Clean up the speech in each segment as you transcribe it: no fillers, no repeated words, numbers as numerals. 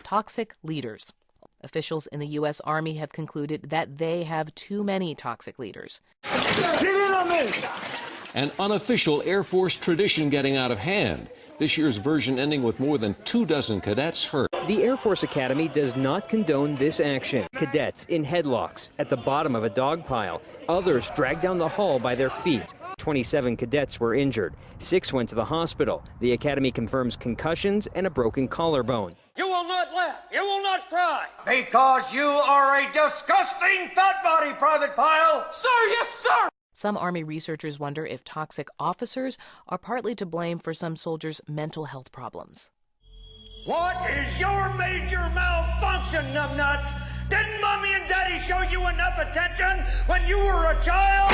toxic leaders. Officials in the U.S. Army have concluded that they have too many toxic leaders. An unofficial Air Force tradition getting out of hand. This year's version ending with more than 24 cadets hurt. The Air Force Academy does not condone this action. Cadets in headlocks at the bottom of a dog pile. Others dragged down the hall by their feet. 27 cadets were injured. 6 went to the hospital. The Academy confirms concussions and a broken collarbone. You will not laugh. You will not cry. Because you are a disgusting fat body, Private Pyle. Sir, yes, sir. Some Army researchers wonder if toxic officers are partly to blame for some soldiers' mental health problems. What is your major malfunction, numbnuts? Didn't Mommy and Daddy show you enough attention when you were a child?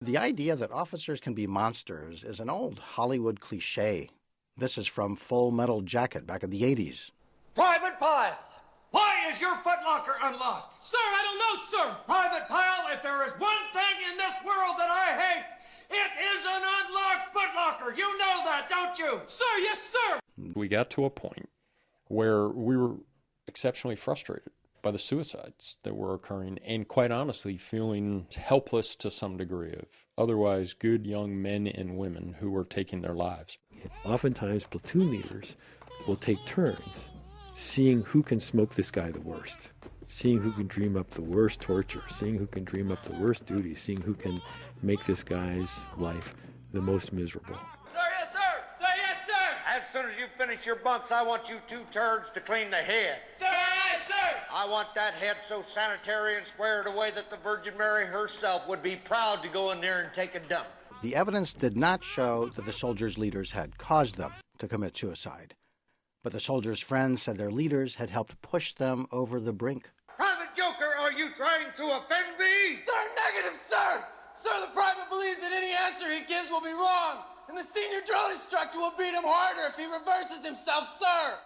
The idea that officers can be monsters is an old Hollywood cliche. This is from Full Metal Jacket back in the 80s. Private Pyle, why is your footlocker unlocked? Sir, I don't know, sir. Private Pyle, if there is one thing in this world that I hate, it is an unlocked footlocker. You know that, don't you? Sir, yes, sir. We got to a point where we were exceptionally frustrated by the suicides that were occurring, and quite honestly feeling helpless to some degree of otherwise good young men and women who were taking their lives. Oftentimes platoon leaders will take turns seeing who can smoke this guy the worst, seeing who can dream up the worst torture, seeing who can dream up the worst duties, seeing who can make this guy's life the most miserable. Sir, yes, sir. Sir, yes, sir. As soon as you finish your bunks, I want you 2 turds to clean the head. Sir, yes, sir. I want that head so sanitary and squared away that the Virgin Mary herself would be proud to go in there and take a dump. The evidence did not show that the soldiers' leaders had caused them to commit suicide, but the soldiers' friends said their leaders had helped push them over the brink. Private Joker, are you trying to offend me? Sir, negative, sir. Sir, the private believes that any answer he gives will be wrong, and the senior drill instructor will beat him harder if he reverses himself, sir.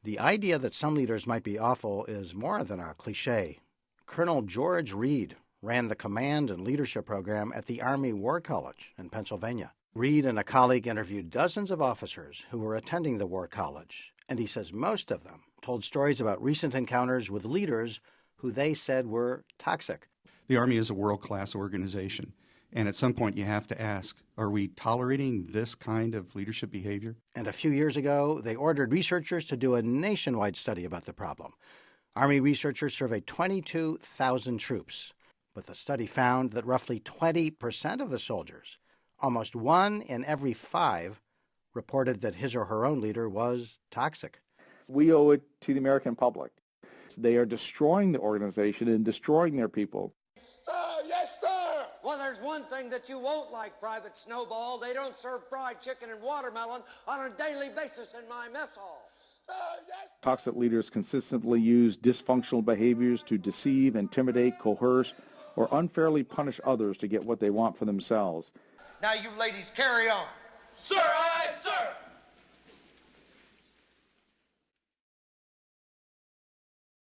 The idea that some leaders might be awful is more than a cliche. Colonel George Reed ran the command and leadership program at the Army War College in Pennsylvania. Reed and a colleague interviewed dozens of officers who were attending the War College, and he says most of them told stories about recent encounters with leaders who they said were toxic. The Army is a world-class organization, and at some point you have to ask, are we tolerating this kind of leadership behavior? And a few years ago, they ordered researchers to do a nationwide study about the problem. Army researchers surveyed 22,000 troops, but the study found that roughly 20% of the soldiers, almost 1 in every 5, reported that his or her own leader was toxic. We owe it to the American public. They are destroying the organization and destroying their people. Sir, yes, sir. Well, there's one thing that you won't like, Private Snowball. They don't serve fried chicken and watermelon on a daily basis in my mess hall. Yes. Toxic leaders consistently use dysfunctional behaviors to deceive, intimidate, coerce, or unfairly punish others to get what they want for themselves. Now you ladies carry on. Sir,